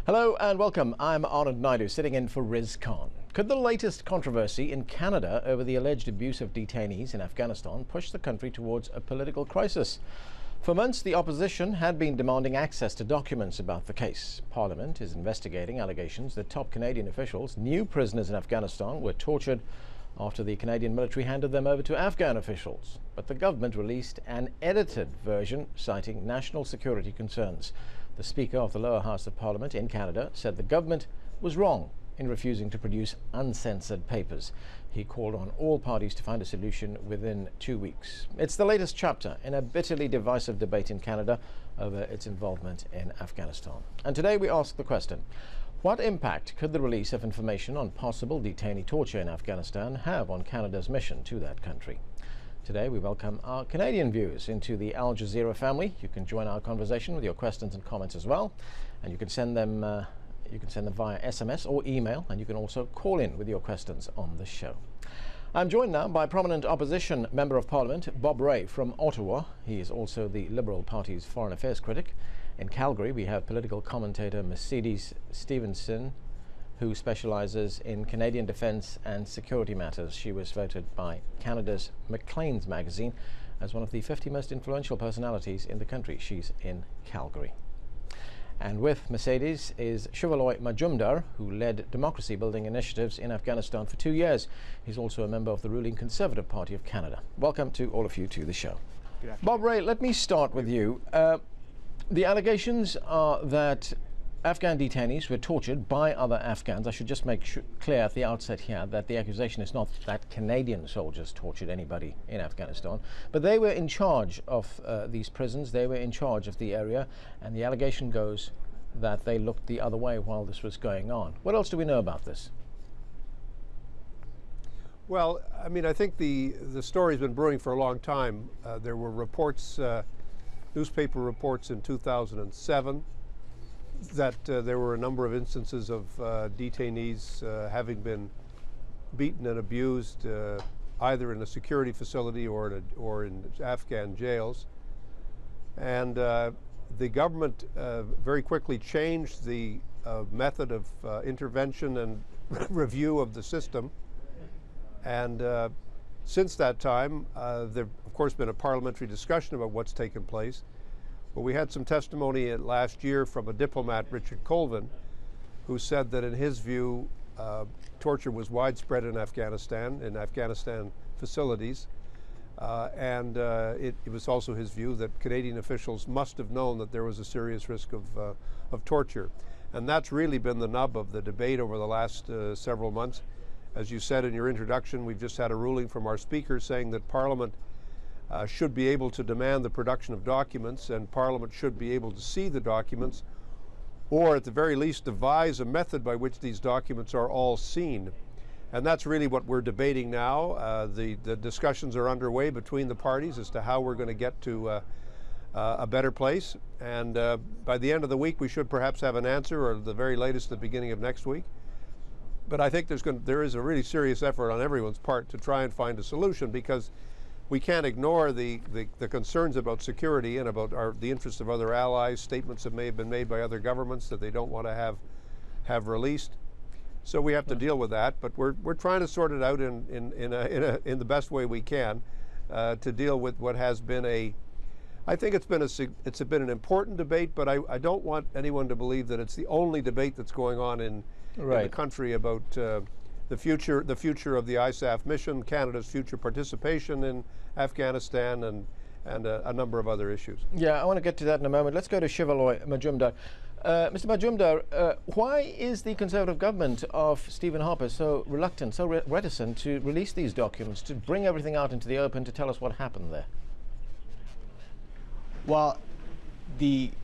Hello and welcome. I'm Anand Naidu, sitting in for Riz Khan. Could the latest controversy in Canada over the alleged abuse of detainees in Afghanistan push the country towards a political crisis? For months, the opposition had been demanding access to documents about the case. Parliament is investigating allegations that top Canadian officials knew prisoners in Afghanistan were tortured after the Canadian military handed them over to Afghan officials. But the government released an edited version citing national security concerns. The Speaker of the lower house of Parliament in Canada said the government was wrong in refusing to produce uncensored papers. He called on all parties to find a solution within 2 weeks. It's the latest chapter in a bitterly divisive debate in Canada over its involvement in Afghanistan. And today we ask the question, what impact could the release of information on possible detainee torture in Afghanistan have on Canada's mission to that country? Today we welcome our Canadian viewers into the Al Jazeera family. You can join our conversation with your questions and comments as well, and you can send them via SMS or email, and you can also call in with your questions on the show. I'm joined now by prominent opposition Member of Parliament Bob Rae from Ottawa. He is also the Liberal Party's foreign affairs critic. In Calgary we have political commentator Mercedes Stephenson, who specialises in Canadian defence and security matters. She was voted by Canada's Maclean's magazine as one of the 50 most influential personalities in the country. She's in Calgary. And with Mercedes is Shivaloy Majumdar, who led democracy building initiatives in Afghanistan for 2 years. He's also a member of the ruling Conservative Party of Canada. Welcome to all of you to the show. Good afternoon. Bob Rae, let me start with you. The allegations are that Afghan detainees were tortured by other Afghans. I should just make clear at the outset here that the accusation is not that Canadian soldiers tortured anybody in Afghanistan, but they were in charge of these prisons. They were in charge of the area, and the allegation goes that they looked the other way while this was going on. What else do we know about this? Well, I mean, I think the story's been brewing for a long time. There were reports, newspaper reports in 2007, that there were a number of instances of detainees having been beaten and abused either in a security facility or in Afghan jails. And the government very quickly changed the method of intervention and review of the system. And since that time, there's of course been a parliamentary discussion about what's taken place. But we had some testimony last year from a diplomat, Richard Colvin, who said that in his view, torture was widespread in Afghanistan facilities. And it was also his view that Canadian officials must have known that there was a serious risk of torture. And that's really been the nub of the debate over the last several months. As you said in your introduction, we've just had a ruling from our Speaker saying that Parliament should be able to demand the production of documents, and Parliament should be able to see the documents, or at the very least devise a method by which these documents are all seen. And that's really what we're debating now. The discussions are underway between the parties as to how we're going to get to a better place. And by the end of the week, we should perhaps have an answer, or the very latest, the beginning of next week. But I think there is a really serious effort on everyone's part to try and find a solution, because we can't ignore the concerns about security and about the interests of other allies, statements that may have been made by other governments that they don't want to have released. So we have to deal with that, but we're trying to sort it out in the best way we can to deal with what has been I think it's been an important debate, but I don't want anyone to believe that it's the only debate that's going on in the country about the future of the ISAF mission, Canada's future participation in Afghanistan, and a number of other issues. Yeah, I want to get to that in a moment. Let's go to Shivaloy Majumdar. Mr. Majumdar, why is the Conservative government of Stephen Harper so reluctant, so reticent to release these documents, to bring everything out into the open, to tell us what happened there? Well,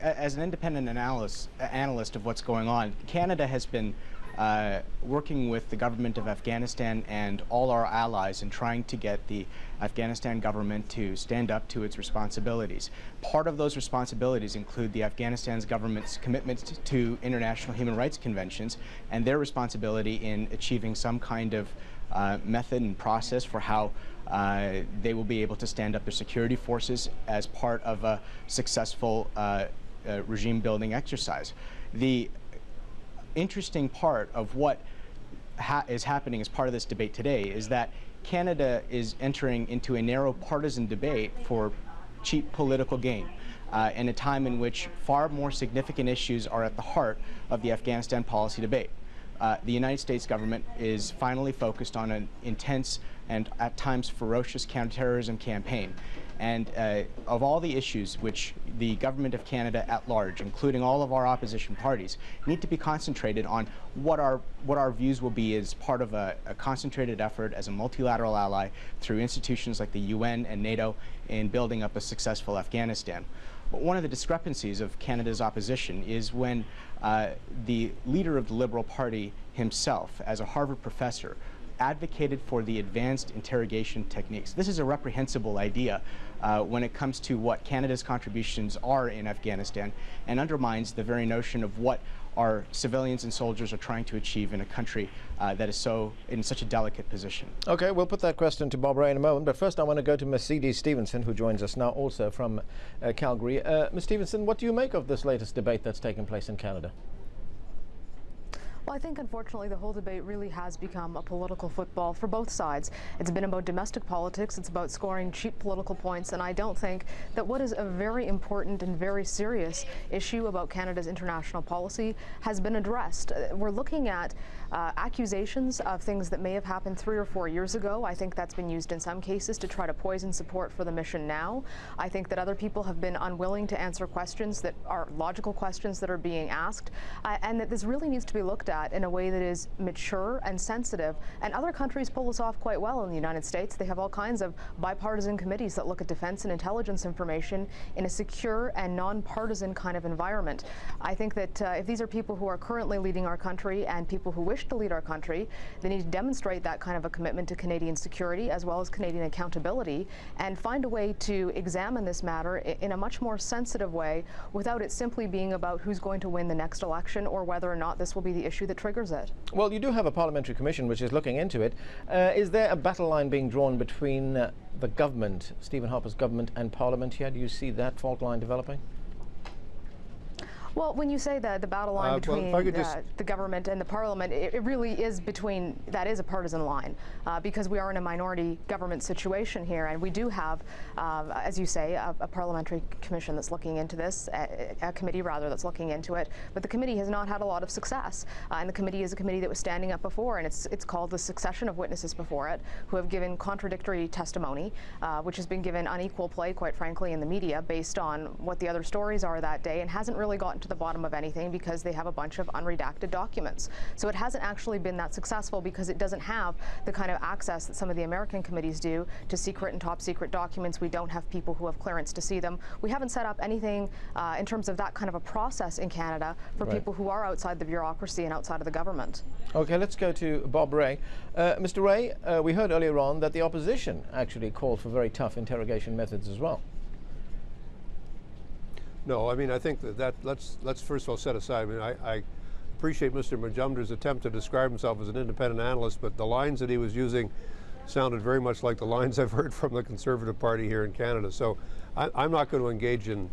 as an independent analyst of what's going on, Canada has been working with the government of Afghanistan and all our allies in trying to get the Afghanistan government to stand up to its responsibilities. Part of those responsibilities include the Afghanistan's government's commitment to international human rights conventions and their responsibility in achieving some kind of method and process for how they will be able to stand up their security forces as part of a successful regime building exercise. interesting part of what is happening as part of this debate today is that Canada is entering into a narrow partisan debate for cheap political gain in a time in which far more significant issues are at the heart of the Afghanistan policy debate. The United States government is finally focused on an intense and at times ferocious counterterrorism campaign. And of all the issues which the government of Canada at large, including all of our opposition parties, need to be concentrated on what our views will be as part of a concentrated effort as a multilateral ally through institutions like the UN and NATO in building up a successful Afghanistan. But one of the discrepancies of Canada's opposition is when the leader of the Liberal Party himself, as a Harvard professor, advocated for the advanced interrogation techniques. This is a reprehensible idea when it comes to what Canada's contributions are in Afghanistan, and undermines the very notion of what our civilians and soldiers are trying to achieve in a country that is in such a delicate position. Okay, we'll put that question to Bob Ray in a moment, but first I want to go to Mercedes Stevenson, who joins us now also from Calgary. Ms. Stevenson, what do you make of this latest debate that's taken place in Canada? Well, I think, unfortunately, the whole debate really has become a political football for both sides. It's been about domestic politics. It's about scoring cheap political points. And I don't think that what is a very important and very serious issue about Canada's international policy has been addressed. We're looking at accusations of things that may have happened 3 or 4 years ago. I think that's been used in some cases to try to poison support for the mission now. I think that other people have been unwilling to answer questions that are logical questions that are being asked, and that this really needs to be looked at in a way that is mature and sensitive. And other countries pull this off quite well in the United States. They have all kinds of bipartisan committees that look at defense and intelligence information in a secure and non-partisan kind of environment. I think that if these are people who are currently leading our country and people who wish to lead our country, they need to demonstrate that kind of a commitment to Canadian security as well as Canadian accountability, and find a way to examine this matter in a much more sensitive way without it simply being about who's going to win the next election or whether or not this will be the issue that triggers it. Well, you do have a parliamentary commission which is looking into it. Is there a battle line being drawn between the government, Stephen Harper's government, and Parliament here? Do you see that fault line developing? Well, when you say that the battle line between the government and the Parliament, it really is that is a partisan line, because we are in a minority government situation here, and we do have, as you say, a parliamentary commission that's looking into this, a committee rather that's looking into it, but the committee has not had a lot of success, and the committee is a committee that was standing up before, and it's called the succession of witnesses before it, who have given contradictory testimony, which has been given unequal play, quite frankly, in the media based on what the other stories are that day, and hasn't really gotten to the bottom of anything because they have a bunch of unredacted documents. So it hasn't actually been that successful because it doesn't have the kind of access that some of the American committees do to secret and top secret documents. We don't have people who have clearance to see them. We haven't set up anything in terms of that kind of a process in Canada for people who are outside the bureaucracy and outside of the government. Okay, let's go to Bob Ray. Mr. Ray, we heard earlier on that the opposition actually called for very tough interrogation methods as well. No, I mean, I think let's first of all set aside. I mean, I appreciate Mr. Majumder's attempt to describe himself as an independent analyst, but the lines that he was using sounded very much like the lines I've heard from the Conservative Party here in Canada. So I'm not going to engage in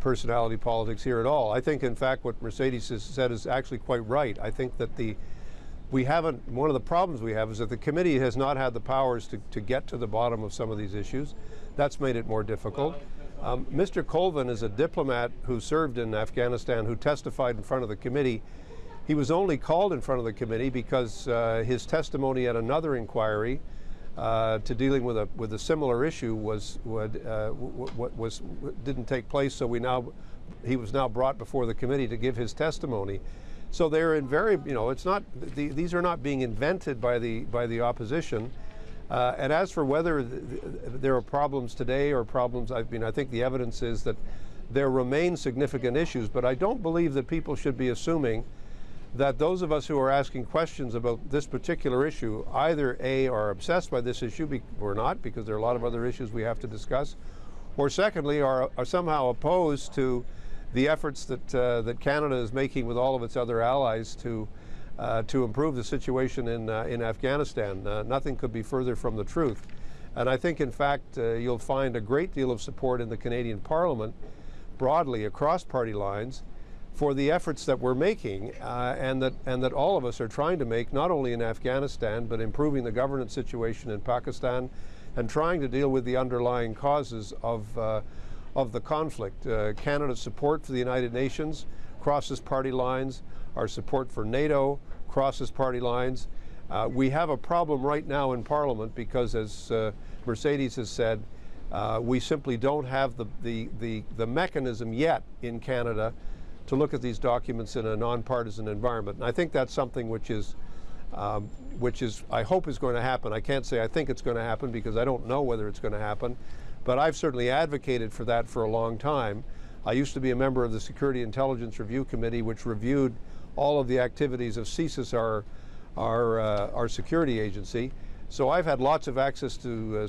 personality politics here at all. I think, in fact, what Mercedes has said is actually quite right. I think that one of the problems we have is that the committee has not had the powers to get to the bottom of some of these issues. That's made it more difficult. Mr. Colvin is a diplomat who served in Afghanistan, who testified in front of the committee. He was only called in front of the committee because his testimony at another inquiry to dealing with a similar issue didn't take place. So he was now brought before the committee to give his testimony. So they're it's not these are not being invented by the opposition. And as for whether there are problems today or problems, I think the evidence is that there remain significant issues, but I don't believe that people should be assuming that those of us who are asking questions about this particular issue either A, are obsessed by this issue, or not, because there are a lot of other issues we have to discuss, or secondly, are somehow opposed to the efforts that Canada is making with all of its other allies to improve the situation in Afghanistan. Nothing could be further from the truth. And I think, in fact, you'll find a great deal of support in the Canadian Parliament, broadly across party lines, for the efforts that we're making and that all of us are trying to make, not only in Afghanistan, but improving the governance situation in Pakistan and trying to deal with the underlying causes of the conflict. Canada's support for the United Nations crosses party lines. Our support for NATO crosses party lines. We have a problem right now in Parliament because, as Mercedes has said, we simply don't have the mechanism yet in Canada to look at these documents in a non-partisan environment. And I think that's something which is I hope is going to happen. I can't say I think it's going to happen because I don't know whether it's going to happen, but I've certainly advocated for that for a long time. I used to be a member of the Security Intelligence Review Committee, which reviewed all of the activities of CSIS, our security agency. So I've had lots of access to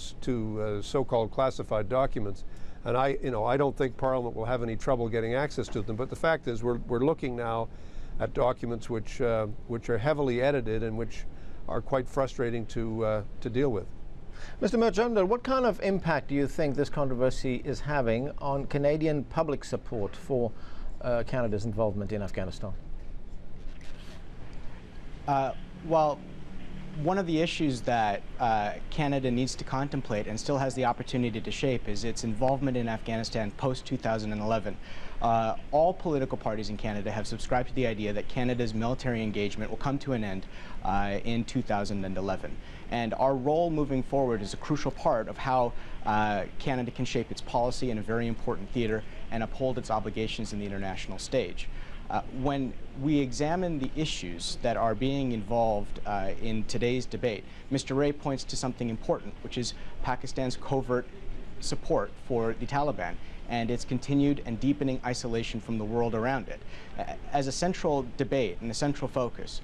so-called classified documents, and I don't think Parliament will have any trouble getting access to them. But the fact is, we're looking now at documents which are heavily edited and which are quite frustrating to deal with. Mr. Majumdar, what kind of impact do you think this controversy is having on Canadian public support for Canada's involvement in Afghanistan? Well, one of the issues that Canada needs to contemplate and still has the opportunity to shape is its involvement in Afghanistan post-2011. All political parties in Canada have subscribed to the idea that Canada's military engagement will come to an end in 2011. And our role moving forward is a crucial part of how Canada can shape its policy in a very important theater and uphold its obligations in the international stage. When we examine the issues that are being involved in today's debate, Mr. Ray points to something important, which is Pakistan's covert support for the Taliban and its continued and deepening isolation from the world around it. As a central debate and a central focus,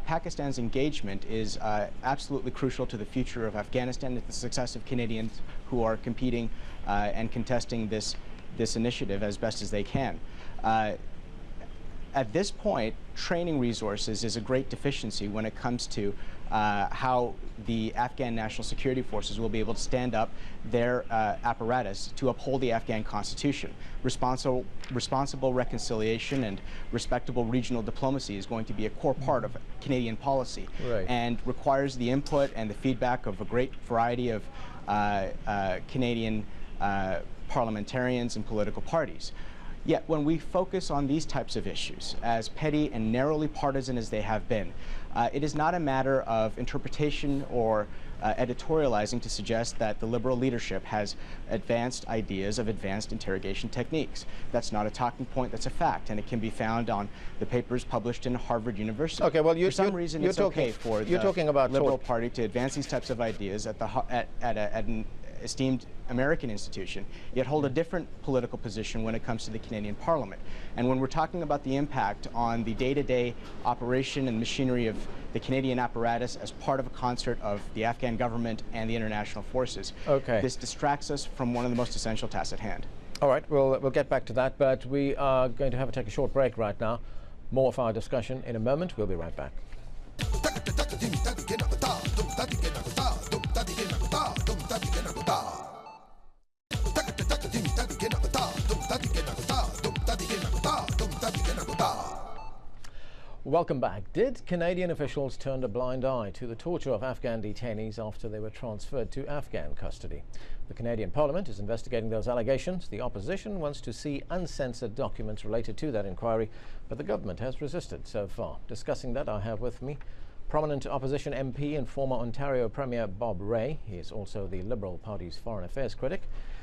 Pakistan's engagement is absolutely crucial to the future of Afghanistan and the success of Canadians who are competing and contesting this initiative as best as they can. At this point, training resources is a great deficiency when it comes to how the Afghan National Security Forces will be able to stand up their apparatus to uphold the Afghan constitution. Responsible reconciliation and respectable regional diplomacy is going to be a core part of Canadian policy, right, and requires the input and the feedback of a great variety of Canadian parliamentarians and political parties. Yet when we focus on these types of issues, as petty and narrowly partisan as they have been, it is not a matter of interpretation or editorializing to suggest that the Liberal leadership has advanced ideas of advanced interrogation techniques. That's not a talking point, that's a fact, and it can be found on the papers published in Harvard University. Okay, well, for some reason it's okay for the Liberal Party to advance these types of ideas at an esteemed American institution, yet hold a different political position when it comes to the Canadian Parliament. And when we're talking about the impact on the day-to-day operation and machinery of the Canadian apparatus as part of a concert of the Afghan government and the international forces, this distracts us from one of the most essential tasks at hand. All right, we'll get back to that, but we are going to have to take a short break right now. More of our discussion in a moment. We'll be right back. Welcome back. Did Canadian officials turn a blind eye to the torture of Afghan detainees after they were transferred to Afghan custody? The Canadian Parliament is investigating those allegations. The opposition wants to see uncensored documents related to that inquiry, but the government has resisted so far. Discussing that, I have with me prominent opposition MP and former Ontario Premier Bob Rae. He is also the Liberal Party's foreign affairs critic.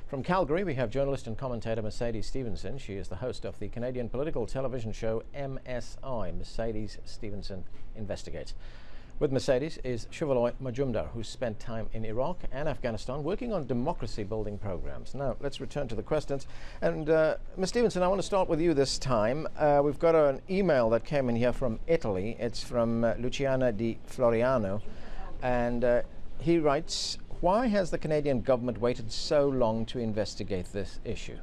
From Calgary, we have journalist and commentator Mercedes Stephenson. She is the host of the Canadian political television show MSI, Mercedes Stephenson Investigates. With Mercedes is Shivaloy Majumdar, who spent time in Iraq and Afghanistan working on democracy-building programs. Now, let's return to the questions. And Ms. Stephenson, I want to start with you this time. We've got an email that came in here from Italy. It's from Luciana Di Floriano. And he writes, why has the Canadian government waited so long to investigate this issue?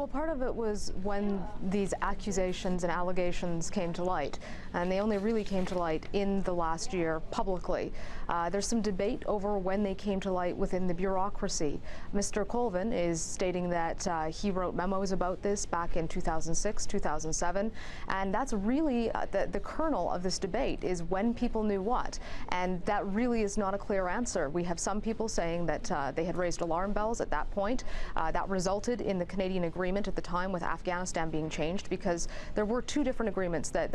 Well, part of it was when these accusations and allegations came to light, and they only really came to light in the last year publicly. There's some debate over when they came to light within the bureaucracy. Mr. Colvin is stating that he wrote memos about this back in 2006, 2007, and that's really the kernel of this debate, is when people knew what, and that really is not a clear answer. We have some people saying that they had raised alarm bells at that point. That resulted in the Canadian agreement at the time with Afghanistan being changed, because there were two different agreements that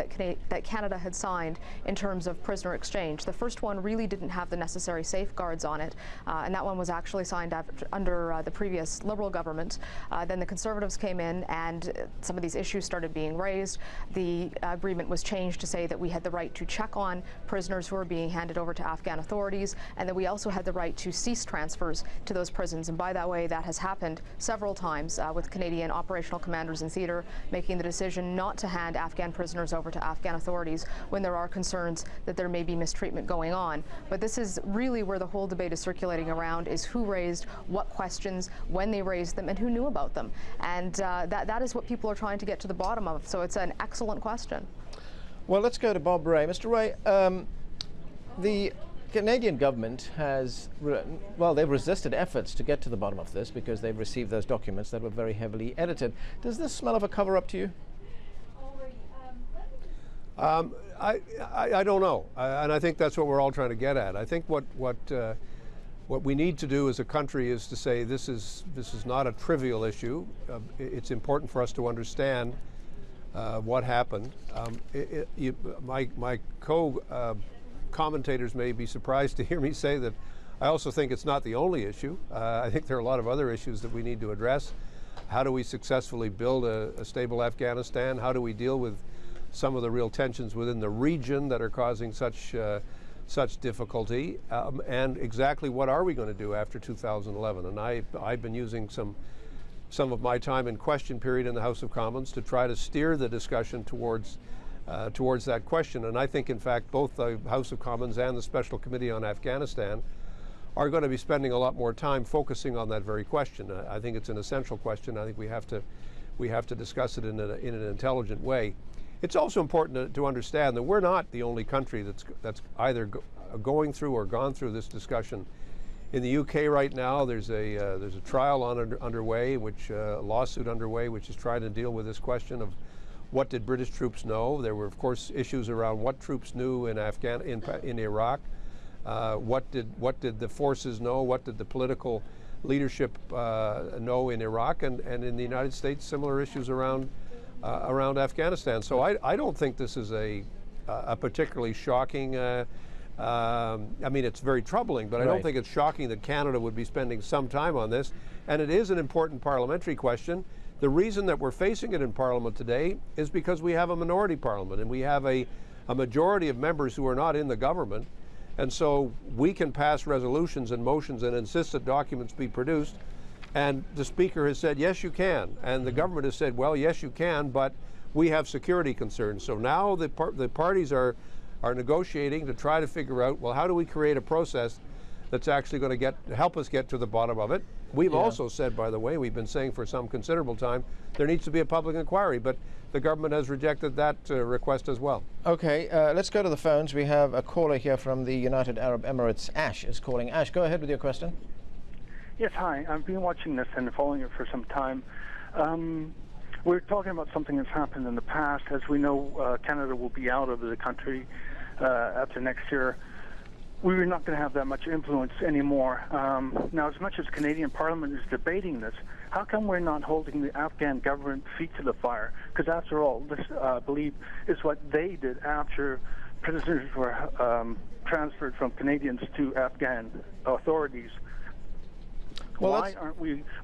Canada had signed in terms of prisoner exchange. The first one really didn't have the necessary safeguards on it, and that one was actually signed under the previous Liberal government. Then the Conservatives came in and some of these issues started being raised. The agreement was changed to say that we had the right to check on prisoners who were being handed over to Afghan authorities, and that we also had the right to cease transfers to those prisons. And by that way, that has happened several times with Canadian operational commanders in theatre making the decision not to hand Afghan prisoners over to Afghan authorities when there are concerns that there may be mistreatment going on. But this is really where the whole debate is circulating around, is who raised what questions, when they raised them, and who knew about them. And that is what people are trying to get to the bottom of. So it's an excellent question. Well, let's go to Bob Ray. Mr. Ray, the Canadian government has, they've resisted efforts to get to the bottom of this because they've received those documents that were very heavily edited. Does this smell of a cover-up to you? I don't know, and I think that's what we're all trying to get at. I think what we need to do as a country is to say this is not a trivial issue. It's important for us to understand what happened. My commentators may be surprised to hear me say that I also think it's not the only issue. I think there are a lot of other issues that we need to address. How do we successfully build a stable Afghanistan? How do we deal with some of the real tensions within the region that are causing such difficulty? And exactly what are we going to do after 2011? And I've been using some of my time in question period in the House of Commons to try to steer the discussion towards that question. And I think, in fact, both the House of Commons and the Special Committee on Afghanistan are going to be spending a lot more time focusing on that very question. I think it's an essential question. I think we have to discuss it in an intelligent way. It's also important to understand that we're not the only country that's either going through or gone through this discussion. In the UK right now, there's a trial underway, a lawsuit underway, which is trying to deal with this question of what did British troops know. There were, of course, issues around what troops knew in Iraq. What did the forces know? What did the political leadership know in Iraq? And in the United States, similar issues around Afghanistan. So I don't think this is a particularly shocking. I mean, it's very troubling, but I don't think it's shocking that Canada would be spending some time on this. And it is an important parliamentary question. The reason that we're facing it in Parliament today is because we have a minority parliament and we have a majority of members who are not in the government. And so we can pass resolutions and motions and insist that documents be produced. And the Speaker has said, yes, you can. And the government has said, well, yes, you can, but we have security concerns. So now the parties are negotiating to try to figure out, well, how do we create a process that's actually going to help us get to the bottom of it? We've also said, by the way, we've been saying for some considerable time, there needs to be a public inquiry, but the government has rejected that request as well. Okay, let's go to the phones. We have a caller here from the United Arab Emirates. Ash is calling. Ash, go ahead with your question. Yes, hi. I've been watching this and following it for some time. We're talking about something that's happened in the past. As we know, Canada will be out of the country after next year. We're not going to have that much influence anymore. Now, as much as Canadian Parliament is debating this, how come we're not holding the Afghan government feet to the fire? Because after all, this, I believe, is what they did after prisoners were transferred from Canadians to Afghan authorities. Well,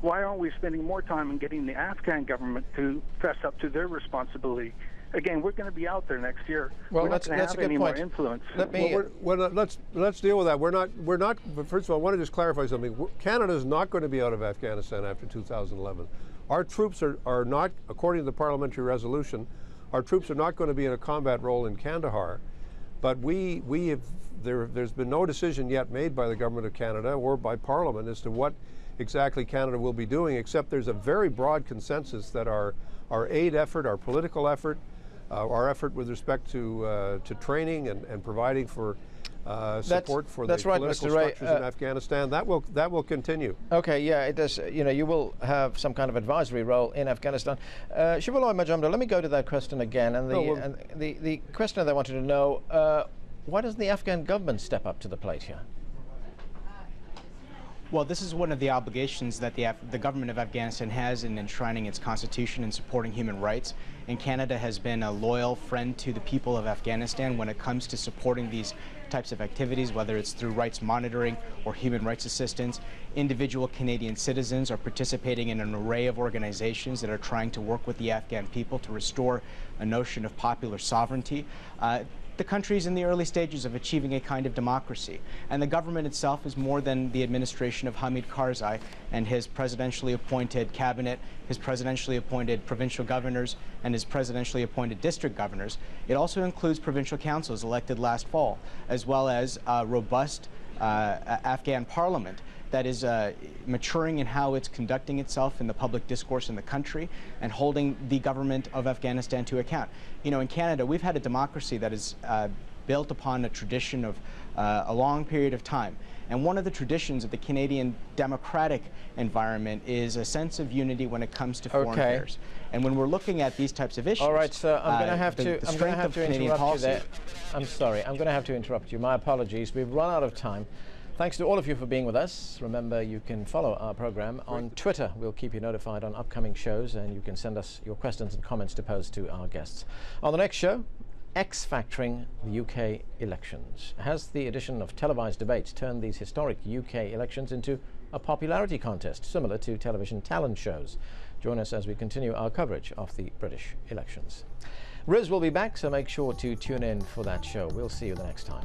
why aren't we spending more time in getting the Afghan government to fess up to their responsibility? Again, we're going to be out there next year. Well, we're not going to have any more influence. Let's deal with that. We're not. But first of all, I want to just clarify something. Canada is not going to be out of Afghanistan after 2011. Our troops are not, according to the parliamentary resolution, our troops are not going to be in a combat role in Kandahar. But there's been no decision yet made by the government of Canada or by Parliament as to what exactly Canada will be doing, except there's a very broad consensus that our aid effort, our political effort, our effort with respect to training and providing for support for the political structures in Afghanistan, that will continue. Okay, yeah, it does. You know, you will have some kind of advisory role in Afghanistan. Shivaloy Majumdar, let me go to that question again. And the question that I wanted to know, why doesn't the Afghan government step up to the plate here? Well, this is one of the obligations that the government of Afghanistan has in enshrining its constitution and supporting human rights. And Canada has been a loyal friend to the people of Afghanistan when it comes to supporting these types of activities, whether it's through rights monitoring or human rights assistance. Individual Canadian citizens are participating in an array of organizations that are trying to work with the Afghan people to restore a notion of popular sovereignty. The country is in the early stages of achieving a kind of democracy, and the government itself is more than the administration of Hamid Karzai and his presidentially appointed cabinet, his presidentially appointed provincial governors, and his presidentially appointed district governors. It also includes provincial councils elected last fall, as well as a robust Afghan parliament that is maturing in how it's conducting itself in the public discourse in the country and holding the government of Afghanistan to account. You know, in Canada, we've had a democracy that is built upon a tradition of a long period of time. And one of the traditions of the Canadian democratic environment is a sense of unity when it comes to foreign affairs. And when we're looking at these types of issues, all right, sir, I'm going to have to interrupt you there. I'm sorry, I'm going to have to interrupt you. My apologies. We've run out of time. Thanks to all of you for being with us. Remember, you can follow our program on Twitter. We'll keep you notified on upcoming shows, and you can send us your questions and comments to pose to our guests. On the next show, X-factoring the UK elections. Has the addition of televised debates turned these historic UK elections into a popularity contest, similar to television talent shows? Join us as we continue our coverage of the British elections. Riz will be back, so make sure to tune in for that show. We'll see you the next time.